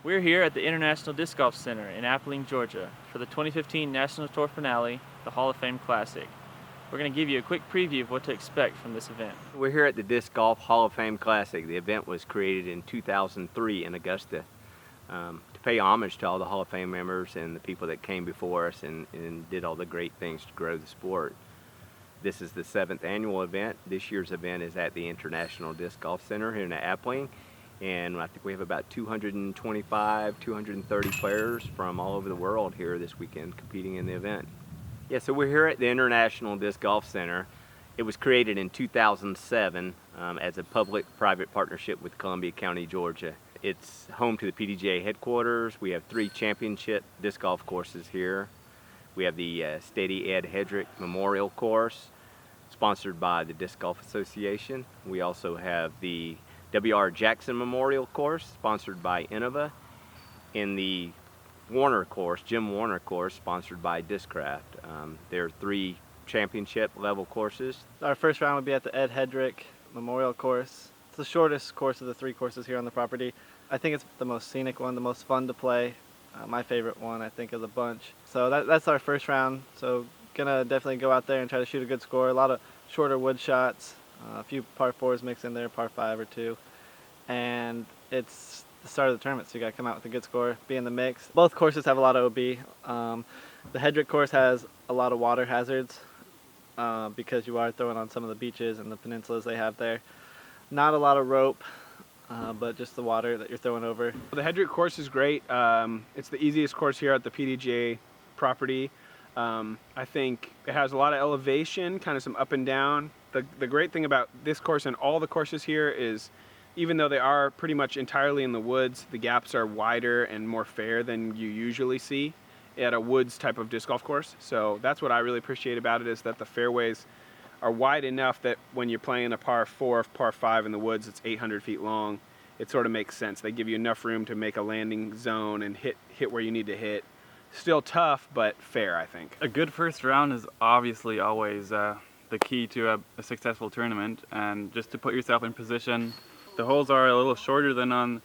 We're here at the International Disc Golf Center in Appling, Georgia for the 2015 National Tour finale, the Hall of Fame Classic. We're going to give you a quick preview of what to expect from this event. We're here at the Disc Golf Hall of Fame Classic. The event was created in 2003 in Augusta to pay homage to all the Hall of Fame members and the people that came before us and did all the great things to grow the sport. This is the 7th annual event. This year's event is at the International Disc Golf Center here in Appling. And I think we have about 225, 230 players from all over the world here this weekend competing in the event. Yeah, so we're here at the International Disc Golf Center. It was created in 2007 as a public-private partnership with Columbia County, Georgia. It's home to the PDGA headquarters. We have 3 championship disc golf courses here. We have the Steady Ed Hedrick Memorial Course, sponsored by the Disc Golf Association. We also have the W.R. Jackson Memorial Course, sponsored by Innova, and the Warner Course, Jim Warner Course, sponsored by Discraft. There are 3 championship level courses. Our first round would be at the Ed Hedrick Memorial Course. It's the shortest course of the 3 courses here on the property. I think it's the most scenic one, the most fun to play. My favorite one, I think, of the bunch. So that's our first round. So gonna definitely go out there and try to shoot a good score. A lot of shorter wood shots. A few par 4s mixed in there, par 5 or 2. And it's the start of the tournament, so you gotta come out with a good score, be in the mix. Both courses have a lot of OB. The Hedrick course has a lot of water hazards because you are throwing on some of the beaches and the peninsulas they have there. Not a lot of rope, but just the water that you're throwing over. The Hedrick course is great. It's the easiest course here at the PDGA property. I think it has a lot of elevation, kind of some up and down. The great thing about this course and all the courses here is even though they are pretty much entirely in the woods, the gaps are wider and more fair than you usually see at a woods type of disc golf course. So that's what I really appreciate about it, is that the fairways are wide enough that when you're playing a par 4, par 5 in the woods, it's 800 feet long. It sort of makes sense. They give you enough room to make a landing zone and hit where you need to hit. Still tough, but fair, I think. A good first round is obviously always the key to a successful tournament, and just to put yourself in position. The holes are a little shorter than on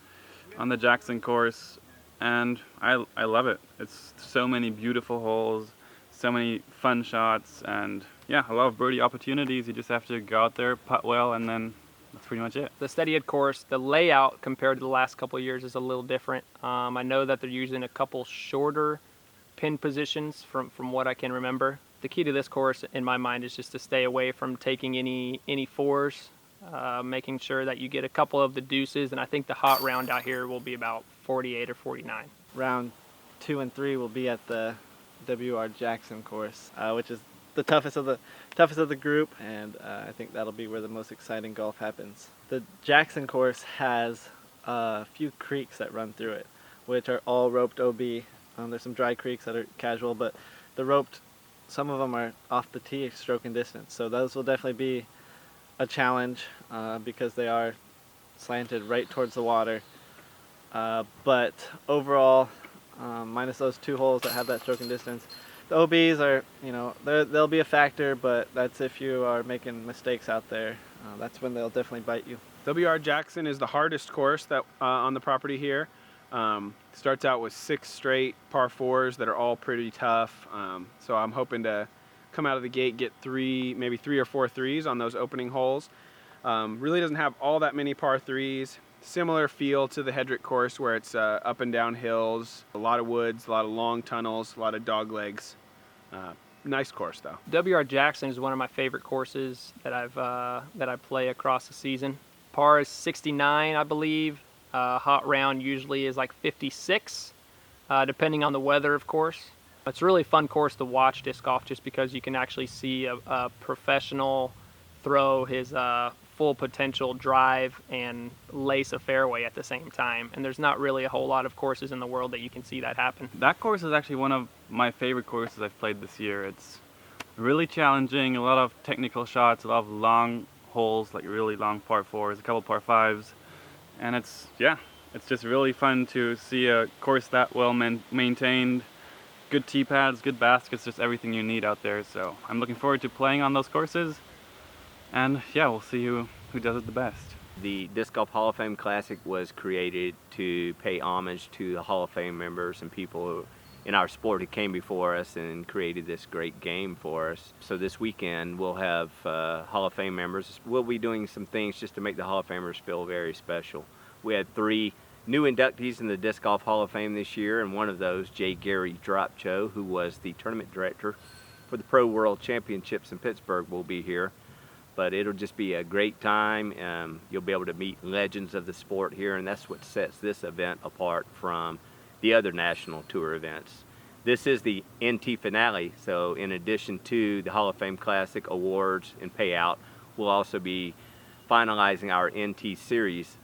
the Jackson course, and I love it. It's so many beautiful holes, so many fun shots, and yeah, a lot of birdie opportunities. You just have to go out there, putt well, and then that's pretty much it. The Steady Ed course, the layout compared to the last couple of years is a little different. I know that they're using a couple shorter pin positions from what I can remember. The key to this course, in my mind, is just to stay away from taking any 4s, making sure that you get a couple of the deuces, and I think the hot round out here will be about 48 or 49. Round 2 and 3 will be at the W.R. Jackson course, which is the toughest of the group, and I think that'll be where the most exciting golf happens. The Jackson course has a few creeks that run through it, which are all roped OB. There's some dry creeks that are casual, but the roped, some of them are off the tee stroking distance, so those will definitely be a challenge because they are slanted right towards the water. But overall, minus those 2 holes that have that stroking distance, the OBs are, they'll be a factor, but that's if you are making mistakes out there. That's when they'll definitely bite you. W.R. Jackson is the hardest course that on the property here. Starts out with 6 straight par 4s that are all pretty tough. So I'm hoping to come out of the gate, get maybe 3 or 4 3s on those opening holes. Really doesn't have all that many par 3s. Similar feel to the Hedrick course, where it's up and down hills, a lot of woods, a lot of long tunnels, a lot of dog legs. Nice course though. W.R. Jackson is one of my favorite courses that I play across the season. Par is 69, I believe. Hot round usually is like 56, depending on the weather, of course. It's a really fun course to watch disc golf, just because you can actually see a professional throw his full potential drive and lace a fairway at the same time. And there's not really a whole lot of courses in the world that you can see that happen. That course is actually one of my favorite courses I've played this year. It's really challenging, a lot of technical shots, a lot of long holes, like really long par 4s, a couple par 5s. And it's just really fun to see a course that well maintained, good tee pads, good baskets, just everything you need out there. So I'm looking forward to playing on those courses, and yeah, we'll see who does it the best. The Disc Golf Hall of Fame Classic was created to pay homage to the Hall of Fame members and people who, in our sport who came before us and created this great game for us. So this weekend we'll have Hall of Fame members. We'll be doing some things just to make the Hall of Famers feel very special. We had 3 new inductees in the Disc Golf Hall of Fame this year, and one of those, J. Gary Dropcho, who was the tournament director for the Pro World Championships in Pittsburgh, will be here. But it'll just be a great time. You'll be able to meet legends of the sport here, and that's what sets this event apart from the other national tour events. This is the NT finale, so in addition to the Hall of Fame Classic awards and payout, we'll also be finalizing our NT series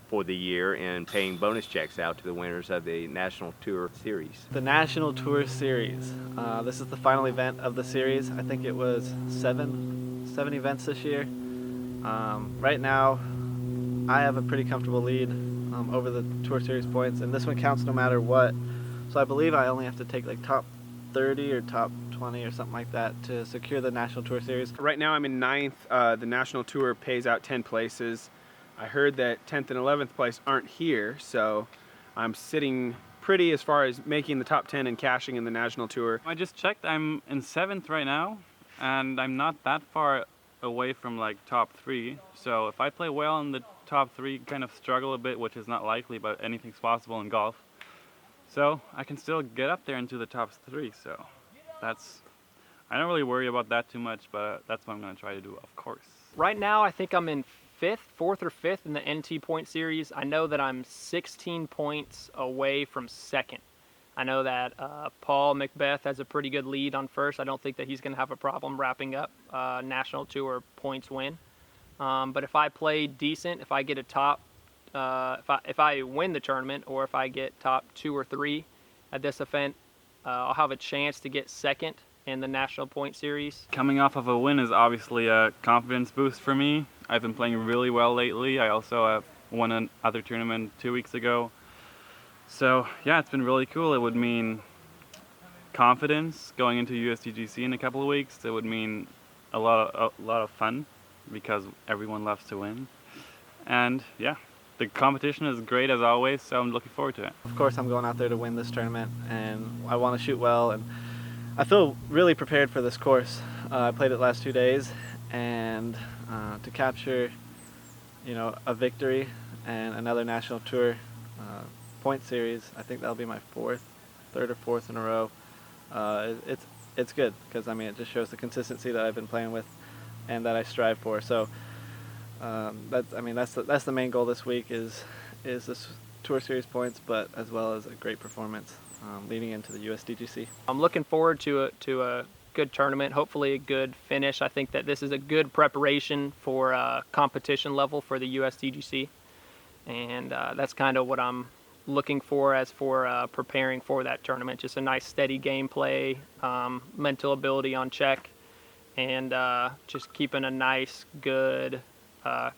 for the year and paying bonus checks out to the winners of the National Tour Series. The National Tour Series. This is the final event of the series. I think it was seven events this year. Right now, I have a pretty comfortable lead over the Tour Series points, and this one counts no matter what. So I believe I only have to take like top 30 or top 20 or something like that to secure the National Tour Series. Right now I'm in 9th. The National Tour pays out 10 places. I heard that 10th and 11th place aren't here, so I'm sitting pretty as far as making the top 10 and cashing in the National Tour. I just checked, I'm in 7th right now, and I'm not that far away from like top 3. So if I play well in the top 3, kind of struggle a bit, which is not likely, but anything's possible in golf. So I can still get up there into the top 3, so I don't really worry about that too much, but that's what I'm going to try to do, of course. Right now, I think I'm in 4th or 5th in the NT point series. I know that I'm 16 points away from 2nd. I know that Paul McBeth has a pretty good lead on 1st. I don't think that he's going to have a problem wrapping up National Tour points win. But if I play decent, if I get a top, if I win the tournament, or if I get top 2 or 3 at this event, I'll have a chance to get 2nd in the National Point Series. Coming off of a win is obviously a confidence boost for me. I've been playing really well lately. I also won another tournament 2 weeks ago. So yeah, it's been really cool. It would mean confidence going into USDGC in a couple of weeks. It would mean a lot of fun because everyone loves to win. And yeah, the competition is great as always, so I'm looking forward to it. Of course, I'm going out there to win this tournament, and I want to shoot well, and I feel really prepared for this course. I played it last 2 days, and to capture, a victory and another National Tour point series, I think that'll be my 3rd or 4th in a row. It's good because it just shows the consistency that I've been playing with and that I strive for. So that's the main goal this week is this Tour Series points, but as well as a great performance leading into the USDGC. I'm looking forward to a good tournament, hopefully a good finish. I think that this is a good preparation for competition level for the USDGC, and that's kind of what I'm looking for as for preparing for that tournament. Just a nice steady gameplay, mental ability on check, and just keeping a nice, good,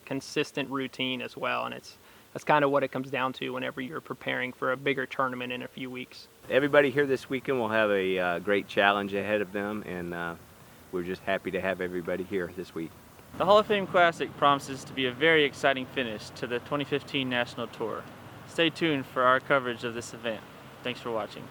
consistent routine as well. And that's kind of what it comes down to whenever you're preparing for a bigger tournament in a few weeks. Everybody here this weekend will have a great challenge ahead of them, and we're just happy to have everybody here this week. The Hall of Fame Classic promises to be a very exciting finish to the 2015 National Tour. Stay tuned for our coverage of this event. Thanks for watching.